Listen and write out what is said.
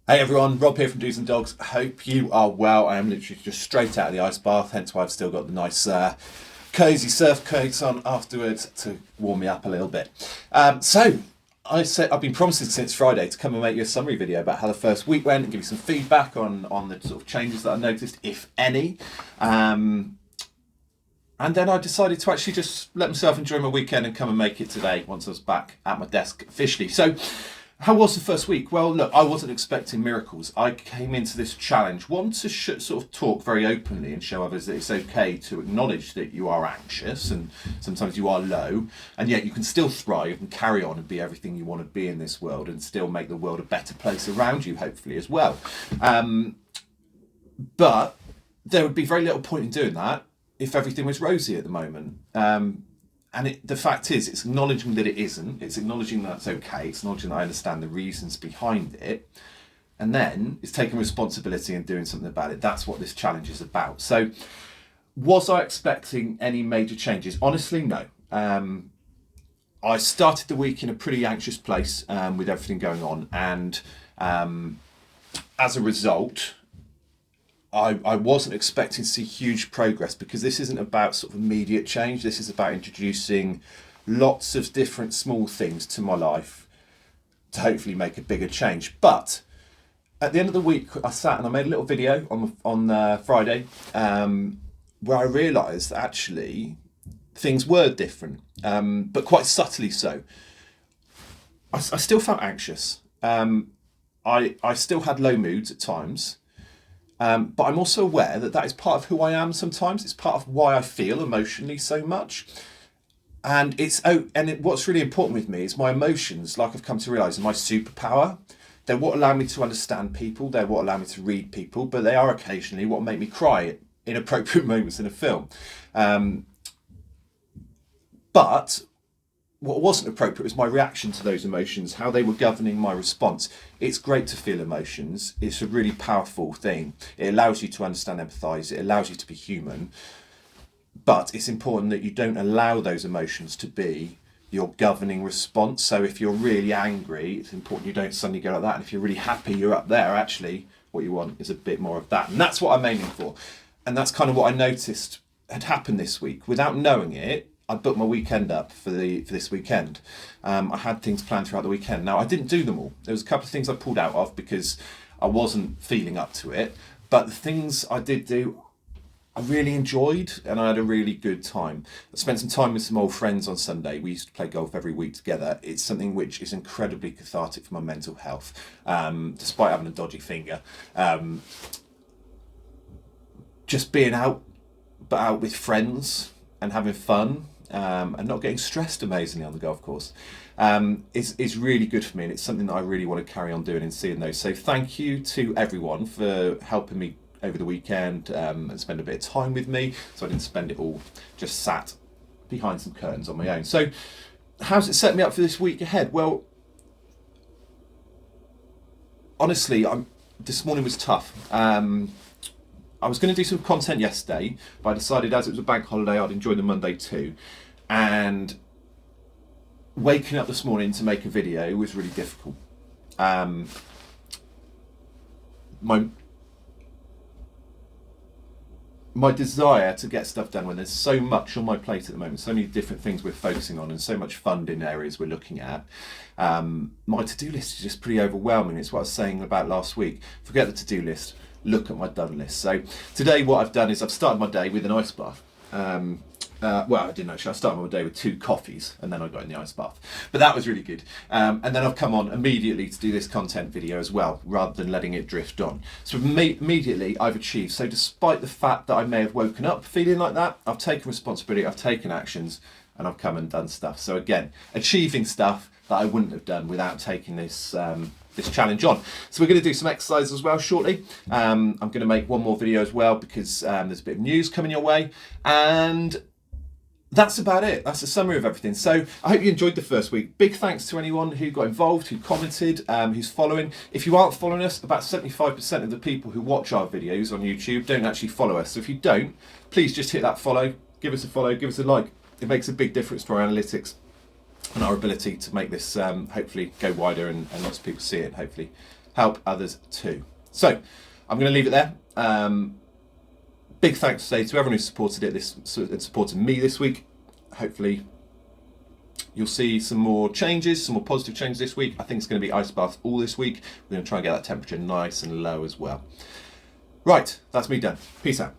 Hey everyone, Rob here from Do's and Dogs. Hope you are well. I am literally just straight out of the ice bath, hence why I've still got the nice cosy surf coats on afterwards to warm me up a little bit. I said I've been promising since Friday to come and make you a summary video about how the first week went and give you some feedback on the sort of changes that I noticed, if any. And then I decided to actually just let myself enjoy my weekend and come and make it today once I was back at my desk officially. So, how was the first week? Well, look, I wasn't expecting miracles. I came into this challenge, one to sort of talk very openly and show others that it's okay to acknowledge that you are anxious and sometimes you are low, and yet you can still thrive and carry on and be everything you want to be in this world and still make the world a better place around you, hopefully, as well. But there would be very little point in doing that if everything was rosy at the moment. The fact is, it's acknowledging that it isn't. It's acknowledging that it's okay. It's acknowledging that I understand the reasons behind it. And then it's taking responsibility and doing something about it. That's what this challenge is about. So, was I expecting any major changes? Honestly, no. I started the week in a pretty anxious place with everything going on. And as a result, I wasn't expecting to see huge progress because this isn't about sort of immediate change. This is about introducing lots of different small things to my life to hopefully make a bigger change. But at the end of the week, I sat and I made a little video on Friday where I realised that actually things were different, but quite subtly so. I still felt anxious. I still had low moods at times. But I'm also aware that is part of who I am sometimes. It's part of why I feel emotionally so much. And what's really important with me is my emotions, like I've come to realise, are my superpower. They're what allow me to understand people. They're what allow me to read people. But they are occasionally what make me cry at inappropriate moments in a film. But what wasn't appropriate was my reaction to those emotions, how they were governing my response. It's great to feel emotions. It's a really powerful thing. It allows you to understand, empathise. It allows you to be human. But it's important that you don't allow those emotions to be your governing response. So if you're really angry, it's important you don't suddenly go like that. And if you're really happy, you're up there. Actually, what you want is a bit more of that. And that's what I'm aiming for. And that's kind of what I noticed had happened this week. Without knowing it, I booked my weekend up for this weekend. I had things planned throughout the weekend. Now, I didn't do them all. There was a couple of things I pulled out of because I wasn't feeling up to it. But the things I did do, I really enjoyed, and I had a really good time. I spent some time with some old friends on Sunday. We used to play golf every week together. It's something which is incredibly cathartic for my mental health, despite having a dodgy finger. Just being out, but out with friends and having fun. And not getting stressed amazingly on the golf course is really good for me, and it's something that I really want to carry on doing and seeing those. So thank you to everyone for helping me over the weekend and spend a bit of time with me, so I didn't spend it all just sat behind some curtains on my own. So how's it set me up for this week ahead? Well, honestly, this morning was tough. I was going to do some content yesterday, but I decided as it was a bank holiday, I'd enjoy the Monday too. And waking up this morning to make a video was really difficult. My desire to get stuff done when there's so much on my plate at the moment, so many different things we're focusing on and so much funding areas we're looking at, my to-do list is just pretty overwhelming. It's what I was saying about last week. Forget the to-do list. Look at my done list. So today what I've done is I've started my day with an ice bath. Well, I didn't actually. I started my day with 2 coffees and then I got in the ice bath. But that was really good. And then I've come on immediately to do this content video as well, rather than letting it drift on. So immediately I've achieved. So despite the fact that I may have woken up feeling like that, I've taken responsibility, I've taken actions, and I've come and done stuff. So again, achieving stuff that I wouldn't have done without taking this challenge on. So we're going to do some exercise as well shortly. I'm going to make one more video as well because there's a bit of news coming your way, and that's about it. That's a summary of everything. So I hope you enjoyed the first week. Big thanks to anyone who got involved, who commented, who's following. If you aren't following us, about 75% of the people who watch our videos on YouTube don't actually follow us. So if you don't, please just hit that follow, give us a follow, give us a like. It makes a big difference to our analytics and our ability to make this hopefully go wider and lots of people see it, hopefully help others too. So I'm going to leave it there. Big thanks to say to everyone who supported it and supported me this week. Hopefully you'll see some more changes, some more positive changes this week. I think it's going to be ice baths all this week. We're going to try and get that temperature nice and low as well. Right, that's me done. Peace out.